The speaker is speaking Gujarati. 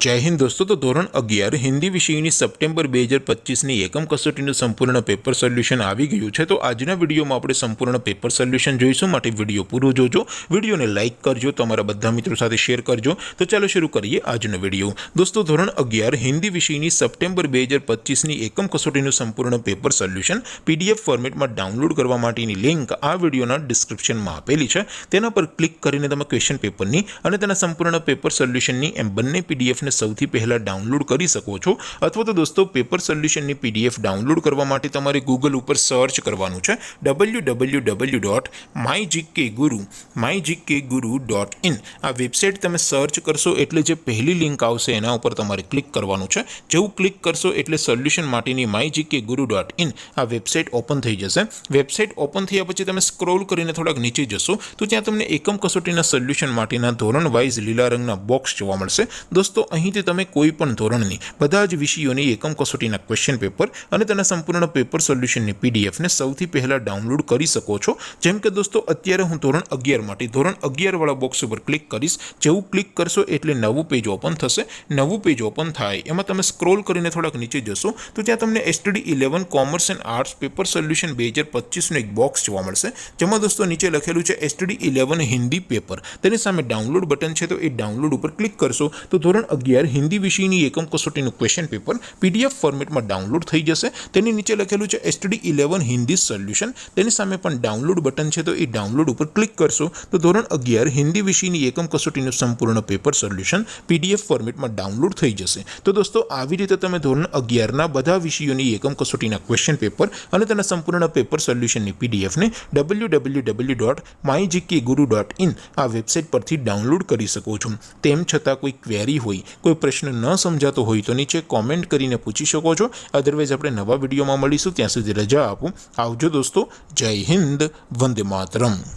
जय हिंद दोस्तों। तो धोरण 11 हिंदी विषयनी सप्टेम्बर 2025 एकम कसोटीનું સંપૂર્ણ પેપર સોલ્યુશન આવી ગયું છે। તો આજના વિડીયોમાં આપણે સંપૂર્ણ પેપર સોલ્યુશન જોઈશું, માટે વિડીયો પૂરો જોજો, વિડીયોને લાઇક કરજો, તમારા બધા મિત્રો સાથે શેર કરજો। તો ચાલો શરૂ કરીએ આજનો વિડીયો। દોસ્તો ધોરણ 11 હિન્દી વિષયની સપ્ટેમ્બર 2025 એકમ કસોટીનું સંપૂર્ણ પેપર સોલ્યુશન PDF ફોર્મેટમાં ડાઉનલોડ કરવા માટેની લિંક આ વિડીયોના ડિસ્ક્રિપ્શનમાં આપેલી છે। તેના પર ક્લિક કરીને તમે ક્વેશ્ચન પેપરની અને તેના સંપૂર્ણ પેપર સોલ્યુશનની એમ બંને PDF ने સૌથી પહેલા ડાઉનલોડ કરી શકો છો। અથવા તો દોસ્તો પેપર સોલ્યુશનની PDF ડાઉનલોડ કરવા માટે તમારે ગૂગલ ઉપર સર્ચ કરવાનું છે www.mygkguru.in। આ વેબસાઇટ તમે સર્ચ કરશો એટલે જે પહેલી લિંક આવશે એના ઉપર તમારે ક્લિક કરવાનું છે। જેવું ક્લિક કરશો એટલે સોલ્યુશન માટેની mygkguru.in આ વેબસાઇટ ઓપન થઈ જશે। વેબસાઇટ ઓપન થયા પછી તમે સ્ક્રોલ કરીને થોડાક નીચે જશો તો ત્યાં તમને એકમ કસોટીના સોલ્યુશન માટેના ધોરણ વાઇઝ લીલા રંગના બોક્સ જોવા મળશે। દોસ્તો અહીંથી તમે કોઈ પણ ધોરણની બધા જ વિષયોની એકમ કસોટીના ક્વેશ્ચન પેપર અને તેના સંપૂર્ણ પેપર સોલ્યુશનની PDF ને સૌથી પહેલા ડાઉનલોડ કરી શકો છો। જેમ કે દોસ્તો અત્યારે હું ધોરણ 11 માટે ધોરણ 11 વાળા બોક્સ ઉપર ક્લિક કરીશ। જેવું ક્લિક કરશો એટલે નવું પેજ ઓપન થશે। નવું પેજ ઓપન થાય એમાં તમે સ્ક્રોલ કરીને થોડાક નીચે જશો તો ત્યાં તમને STD 11 commerce and arts paper solution 2025નું એક બોક્સ જોવા મળશે, જેમાં દોસ્તો નીચે લખેલું છે STD 11 હિન્દી પેપર। તેની સામે ડાઉનલોડ બટન છે, તો એ ડાઉનલોડ ઉપર ક્લિક કરશો તો ધોરણ 11 हिंदी विषयनी एकम कसोटीનું क्वेश्चन पेपर PDF फॉर्मेटમાં ડાઉનલોડ થઈ જશે। તેની નીચે લખેલું છે STD 11 हिंदी સોલ્યુશન, તેની સામે પણ ડાઉનલોડ બટન છે, તો એ ડાઉનલોડ ઉપર ક્લિક કરશો તો ધોરણ 11 हिंदी વિષયની એકમ કસોટીનું સંપૂર્ણ પેપર સોલ્યુશન PDF ફોર્મેટમાં ડાઉનલોડ થઈ જશે। તો દોસ્તો આવી રીતે તમે ધોરણ 11 ના બધા વિષયોની એકમ કસોટીના ક્વેશ્ચન પેપર અને તેના સંપૂર્ણ પેપર સોલ્યુશનની PDF ને www.mygkguru.in આ વેબસાઇટ પરથી ડાઉનલોડ કરી શકો છો। તેમ છતાં કોઈ ક્વેરી હોય, કોઈ प्रश्न न समझातो हो तो नीचे कॉमेंट करीने पूछी शको छो। अदरवाइज आपणे नवा विडियोमां मळीशुं, त्यां सुधी रजा आपो। आवजो दोस्तों। जय हिंद, वंदे मातरम।